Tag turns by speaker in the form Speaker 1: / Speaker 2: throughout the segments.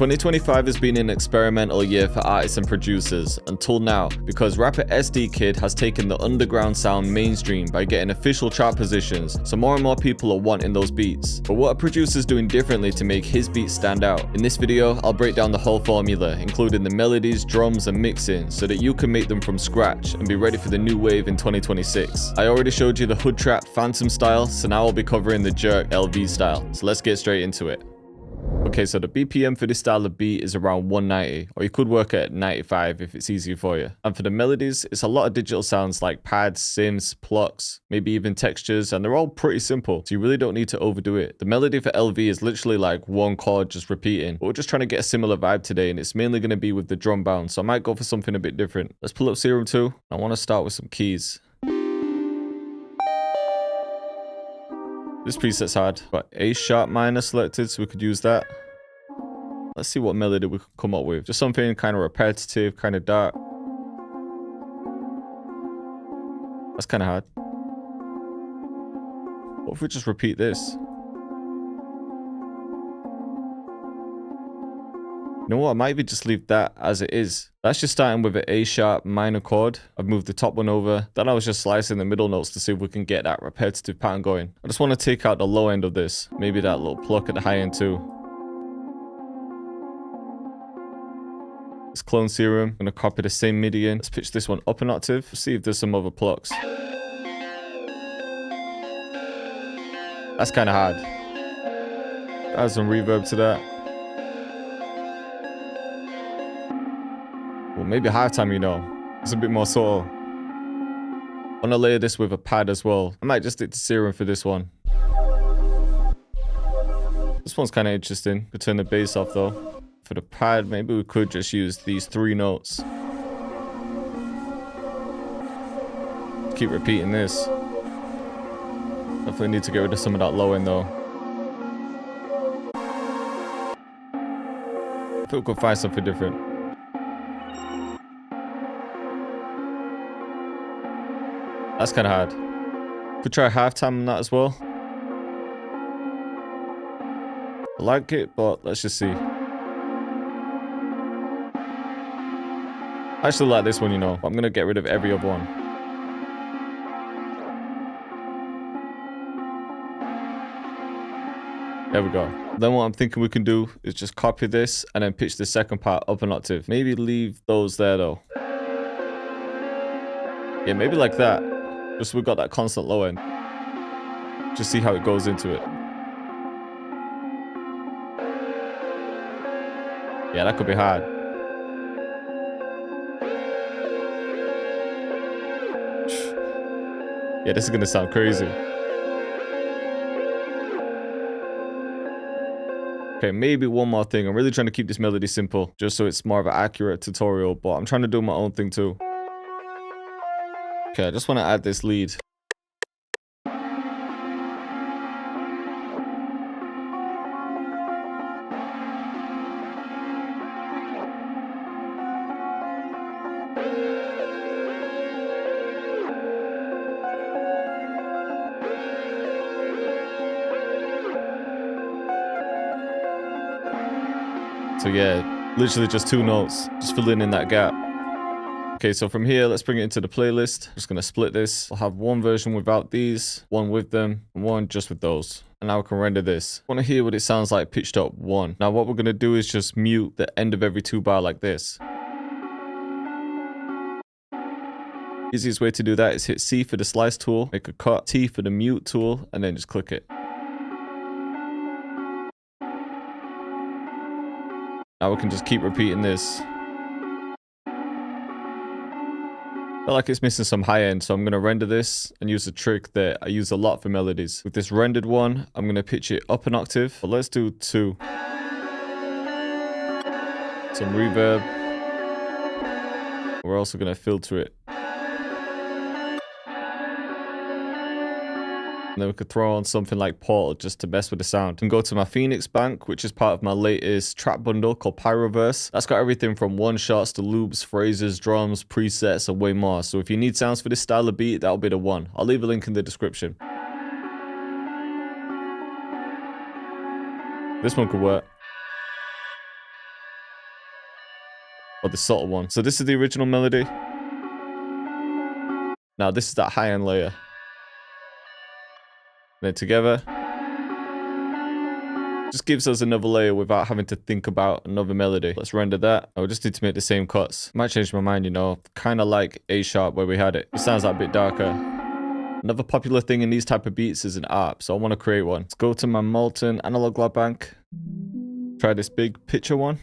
Speaker 1: 2025 has been an experimental year for artists and producers, until now, because rapper EsDeeKid has taken the underground sound mainstream by getting official chart positions, so more and more people are wanting those beats. But what are producers doing differently to make his beats stand out? In this video, I'll break down the whole formula, including the melodies, drums, and mixing, so that you can make them from scratch and be ready for the new wave in 2026. I already showed you the hood trap phantom style, so now I'll be covering the jerk LV style, so let's get straight into it. Okay, so the BPM for this style of beat is around 190, or you could work at 95 if it's easier for you. And for the melodies, it's a lot of digital sounds like pads, synths, plucks, maybe even textures, and they're all pretty simple, so you really don't need to overdo it. The melody for LV is literally like one chord just repeating, but we're just trying to get a similar vibe today, and it's mainly going to be with the drum bounce, so I might go for something a bit different. Let's pull up Serum 2. I want to start with some keys. This preset's hard, but A sharp minor selected, so we could use that. Let's see what melody we can come up with. Just something kind of repetitive, kind of dark. That's kind of hard. What if we just repeat this? You know what? I might even just leave that as it is. That's just starting with an A sharp minor chord. I've moved the top one over. Then I was just slicing the middle notes to see if we can get that repetitive pattern going. I just want to take out the low end of this. Maybe that little pluck at the high end too. Let's clone Serum. I'm going to copy the same MIDI in. Let's pitch this one up an octave. See if there's some other plucks. That's kind of hard. Add some reverb to that. Well, maybe halftime, you know. It's a bit more subtle. I want to layer this with a pad as well. I might just stick to Serum for this one. This one's kind of interesting. Could turn the bass off though. For the pad, maybe we could just use these 3 notes. Keep repeating this. Definitely need to get rid of some of that low end though. I think we could find something different. That's kind of hard. Could try halftime on that as well. I like it, but let's just see. I actually like this one, you know. I'm going to get rid of every other one. There we go. Then what I'm thinking we can do is just copy this and then pitch the second part up an octave. Maybe leave those there though. Yeah, maybe like that. Just so we got that constant low end. Just see how it goes into it. Yeah, that could be hard. Yeah, this is gonna sound crazy. Okay, maybe one more thing. I'm really trying to keep this melody simple, just so it's more of an accurate tutorial, but I'm trying to do my own thing too. Okay, I just want to add this lead. So yeah, literally just 2 notes, just filling in that gap. Okay, so from here, let's bring it into the playlist. Just gonna split this. I'll have one version without these, one with them, and one just with those. And now I can render this. I wanna hear what it sounds like pitched up 1. Now what we're gonna do is just mute the end of every 2 bar like this. Easiest way to do that is hit C for the slice tool, make a cut, T for the mute tool, and then just click it. Now we can just keep repeating this. I feel like it's missing some high end, so I'm going to render this and use a trick that I use a lot for melodies. With this rendered one, I'm going to pitch it up an octave, but let's do 2. Some reverb. We're also going to filter it. And then we could throw on something like Portal just to mess with the sound. And go to my Phoenix bank, which is part of my latest trap bundle called Pyroverse. That's got everything from one-shots to loops, phrases, drums, presets, and way more. So if you need sounds for this style of beat, that'll be the one. I'll leave a link in the description. This one could work. Or the subtle one. So this is the original melody. Now this is that high-end layer. Then together. Just gives us another layer without having to think about another melody. Let's render that. I just need to make the same cuts. Might change my mind, you know. Kind of like A sharp where we had it. It sounds like a bit darker. Another popular thing in these type of beats is an ARP, so I want to create one. Let's go to my Molten Analog Lab Bank. Try this big picture one.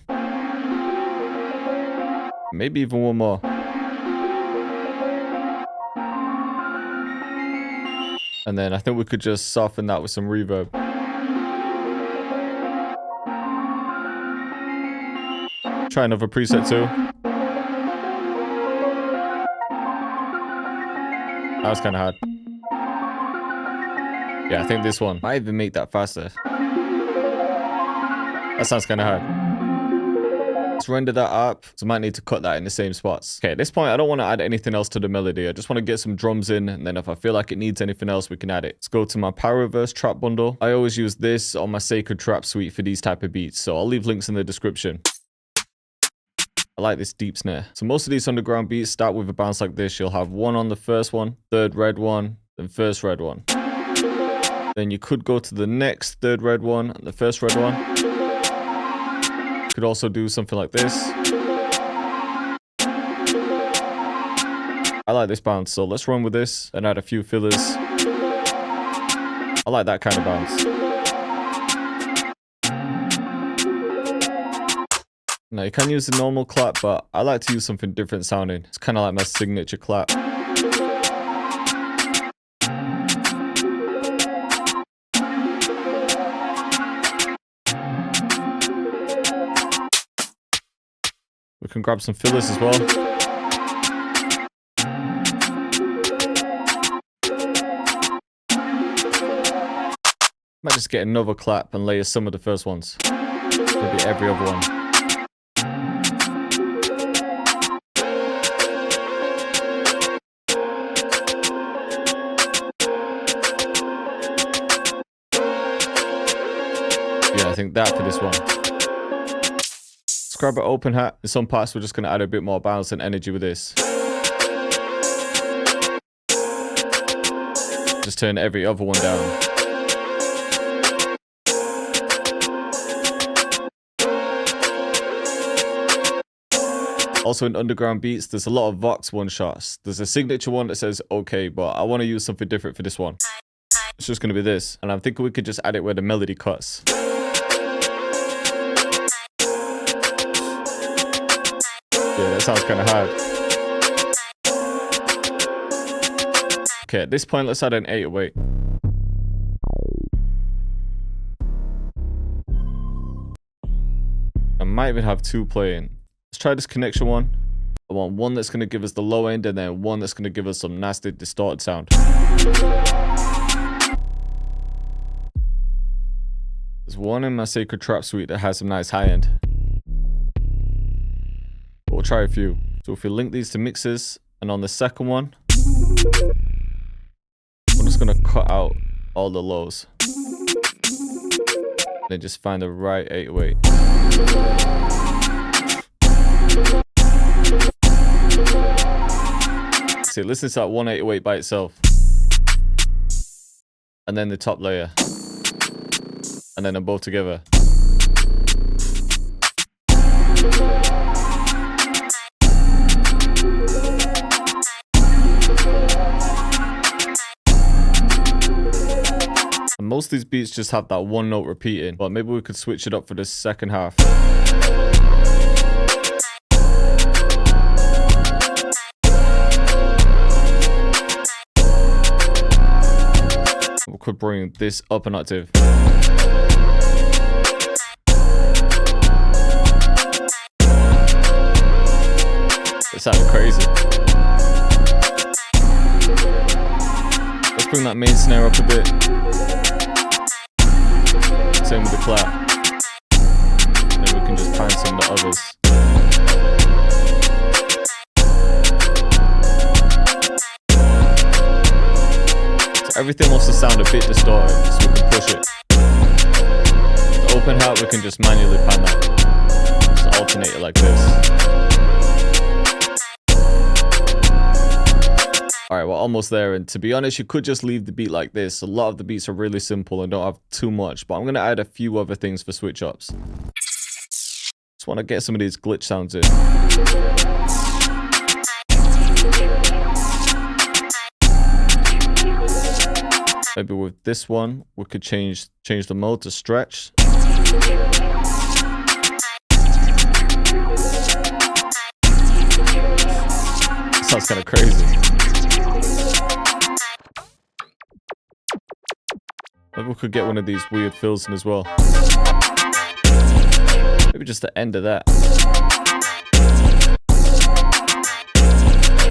Speaker 1: Maybe even one more. And then I think we could just soften that with some reverb. Try another preset too. That was kind of hard. Yeah, I think this one might even make that faster. That sounds kind of hard. Let's render that up. So I might need to cut that in the same spots. Okay, at this point, I don't want to add anything else to the melody. I just want to get some drums in, and then if I feel like it needs anything else, we can add it. Let's go to my Power Reverse trap bundle. I always use this on my Sacred Trap suite for these type of beats, so I'll leave links in the description. I like this deep snare. So most of these underground beats start with a bounce like this. You'll have one on the first one, third red one, then first red one. Then you could go to the next third red one and the first red one. You could also do something like this. I like this bounce, so let's run with this and add a few fillers. I like that kind of bounce. Now you can use the normal clap, but I like to use something different sounding. It's kind of like my signature clap. We can grab some fillers as well. Might just get another clap and layer some of the first ones. Maybe every other one. Yeah, I think that for this one. Let's grab an open hat. In some parts, we're just going to add a bit more bounce and energy with this. Just turn every other one down. Also in underground beats, there's a lot of Vox one-shots. There's a signature one that says okay, but I want to use something different for this one. It's just going to be this. And I'm thinking we could just add it where the melody cuts. Yeah, that sounds kind of hard. Okay, at this point, let's add an 808. I might even have two playing. Let's try this connection one. I want one that's going to give us the low end and then one that's going to give us some nasty distorted sound. There's one in my Sacred Trap suite that has some nice high end. But we'll try a few. So if we link these to mixes, and on the second one, I'm just going to cut out all the lows. Then just find the right 808. See, listen to that 188 by itself. And then the top layer. And then them both together. And most of these beats just have that one note repeating, but maybe we could switch it up for the second half. We could bring this up an octave. It sounded crazy. Let's bring that main snare up a bit. Same with the clap. Then we can just find some of the others. Everything wants to sound a bit distorted, so we can push it. The open hat, we can just manually pan that. Just alternate it like this. we're almost there. And to be honest, you could just leave the beat like this. A lot of the beats are really simple and don't have too much, but I'm going to add a few other things for switch ups. Just want to get some of these glitch sounds in. Maybe with this one, we could change the mode to stretch. Sounds kind of crazy. Maybe we could get one of these weird fills in as well. Maybe just the end of that.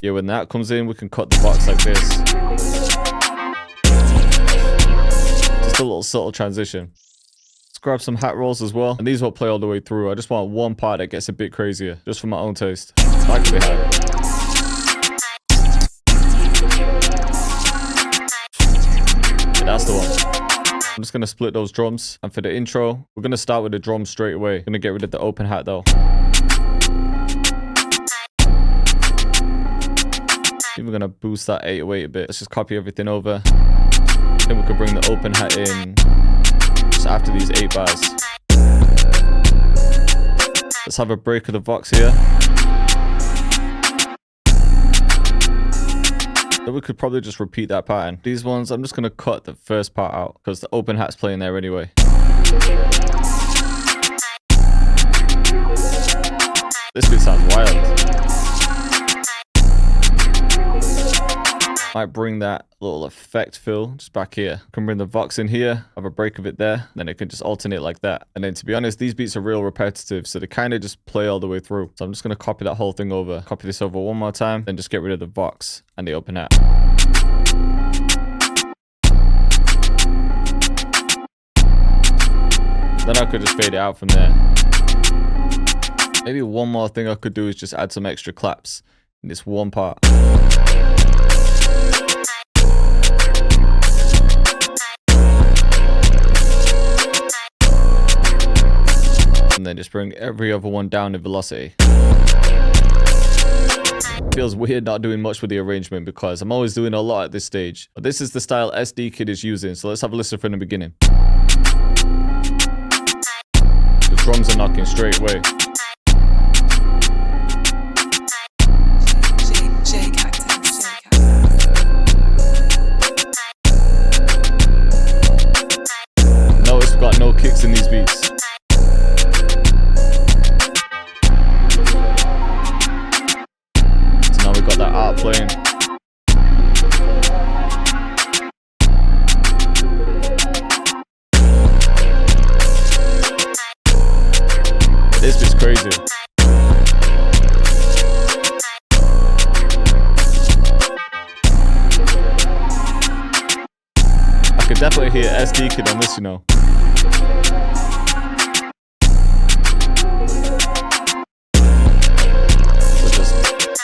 Speaker 1: Yeah, when that comes in, we can cut the box like this. Just a little subtle transition. Let's grab some hat rolls as well. And these won't play all the way through. I just want one part that gets a bit crazier, just for my own taste. That could be high. That's the one. I'm just going to split those drums. And for the intro, we're going to start with the drums straight away. Going to get rid of the open hat though. We're going to boost that 808 a bit. Let's just copy everything over. Then we could bring the open hat in just after these 8 bars. Let's have a break of the Vox here. Then we could probably just repeat that pattern. These ones, I'm just going to cut the first part out because the open hat's playing there anyway. This beat sounds wild. Might bring that little effect fill just back here. Can bring the Vox in here, have a break of it there, then it can just alternate like that. And then to be honest, these beats are real repetitive, so they kind of just play all the way through. So I'm just going to copy that whole thing over, copy this over one more time, then just get rid of the Vox and the open hat. Then I could just fade it out from there. Maybe one more thing I could do is just add some extra claps in this one part. And then just bring every other one down in velocity. Feels weird not doing much with the arrangement because I'm always doing a lot at this stage. But this is the style EsDeeKid is using, so let's have a listen from the beginning. The drums are knocking straight away. Notice we've got no kicks in these beats. That art playing. This is crazy. I could definitely hear EsDeeKid on this, you know.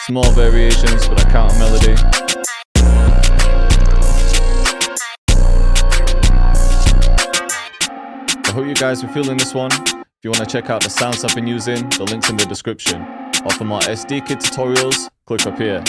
Speaker 1: Small variations for that counter melody. I hope you guys are feeling this one. If you want to check out the sounds I've been using, the link's in the description. Or for more EsDeeKid tutorials, click up here.